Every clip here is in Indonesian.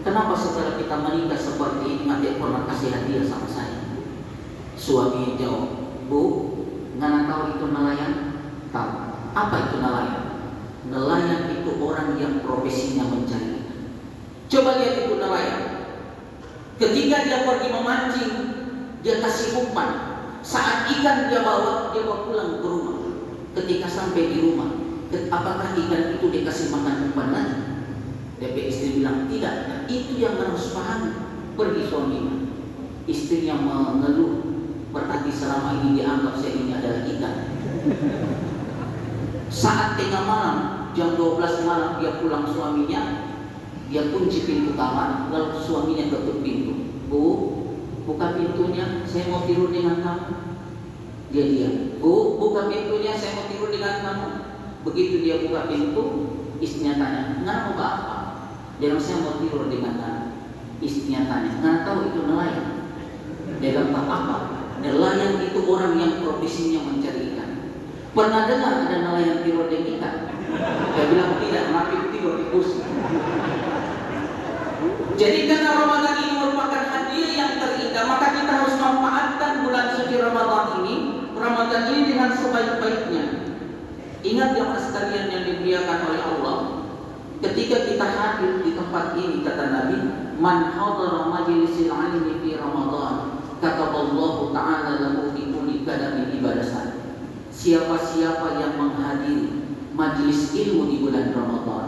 Kenapa setelah kita menikah seperti ini nanti pernah kasih hadiah sama saya? Suami jawab, Bu, nggak tahu itu nelayan? Tahu. Apa itu nelayan? Nelayan itu orang yang profesinya mencari ikan. Coba lihat itu nelayan. Ketika dia pergi memancing, dia kasih umpan. Saat ikan dia bawa pulang ke rumah. Ketika sampai di rumah, apakah ikan itu dikasih makan umpan lagi? DP istri bilang tidak. Nah, itu yang harus paham. Pergi suaminya, istrinya mengeluh, berarti selama ini dianggap saya ini adalah ikan. Saat tengah malam, jam 12 malam dia pulang suaminya, dia kunci pintu kamar, lalu suaminya ketuk pintu. Bu, buka pintunya, saya mau tidur dengan kamu. Dia diam. Bu, buka pintunya, saya mau tidur dengan kamu. Begitu dia buka pintu, istrinya tanya, nggak mau apa? Dia bilang, saya mau tidur dengan kamu. Istrinya tanya, nggak tahu itu nelayan? Dia bilang, tak apa. Nelayan itu orang yang profesinya mencari ikan. Pernah dengar ada nelayan tidur dengan ikan? Dia bilang tidak, tapi tidur di kursi. Jadi karena Ramadan ini merupakan hadiah yang terindah, maka kita harus memanfaatkan bulan suci Ramadan ini dengan sebaik-baiknya. Ingat jemaah sekalian yang dimuliakan oleh Allah, ketika kita hadir di tempat ini, kata Nabi, man hadara majlisil ilmi fi Ramadan, kataballahu ta'ala lahu bi kulli kadamin ibadatan. Siapa-siapa yang menghadiri majlis ilmu di bulan Ramadan,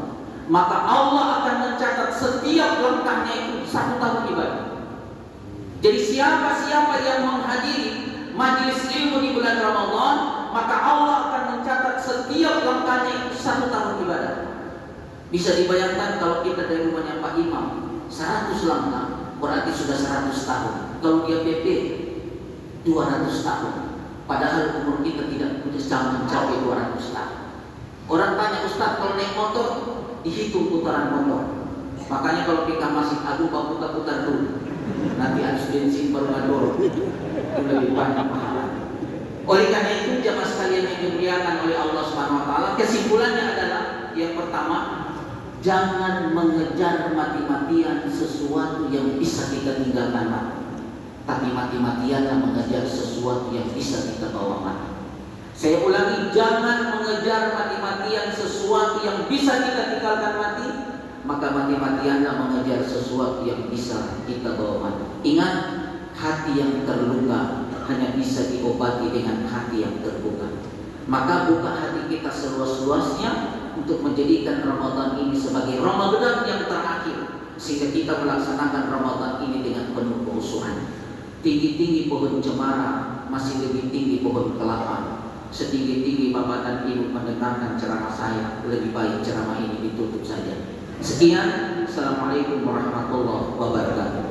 maka Allah akan mencatat setiap langkahnya itu 1 tahun ibadah. Jadi siapa-siapa yang menghadiri majlis ilmu di bulan Ramadan, maka Allah akan mencatat setiap langkahnya itu 1 tahun ibadah. Bisa dibayangkan kalau kita dari rumahnya Pak Imam 100 langkah, berarti sudah 100 tahun. Kalau dia PP 200 tahun. Padahal umur kita tidak mencapai 200 tahun. Orang tanya, Ustaz, kalau naik motor dihitung putaran motor. Makanya kalau kita masih aduh putar dulu. Nanti harus bensin baru ngador. Itu lebih banyak pahala. Oleh karena itu jemaah sekalian yang dimuliakan oleh Allah Subhanahu wa taala, kesimpulannya adalah yang pertama, jangan mengejar mati-matian sesuatu yang bisa kita tinggalkan mati. Tapi mati-matianlah mengejar sesuatu yang bisa kita bawa mati. Saya ulangi, jangan mengejar mati-matian sesuatu yang bisa kita tinggalkan mati, maka mati-matianlah mengejar sesuatu yang bisa kita bawa mati. Ingat, hati yang terluka hanya bisa diobati dengan hati yang terbuka. Maka buka hati kita seluas-luasnya untuk menjadikan Ramadan ini sebagai Ramadan yang terakhir, sehingga kita melaksanakan Ramadan ini dengan penuh kehusuan. Tinggi-tinggi pohon cemara masih lebih tinggi pohon kelapa. Setinggi-tinggi bapak dan ibu mendengarkan ceramah saya, lebih baik ceramah ini ditutup saja. Sekian, Assalamualaikum warahmatullahi wabarakatuh.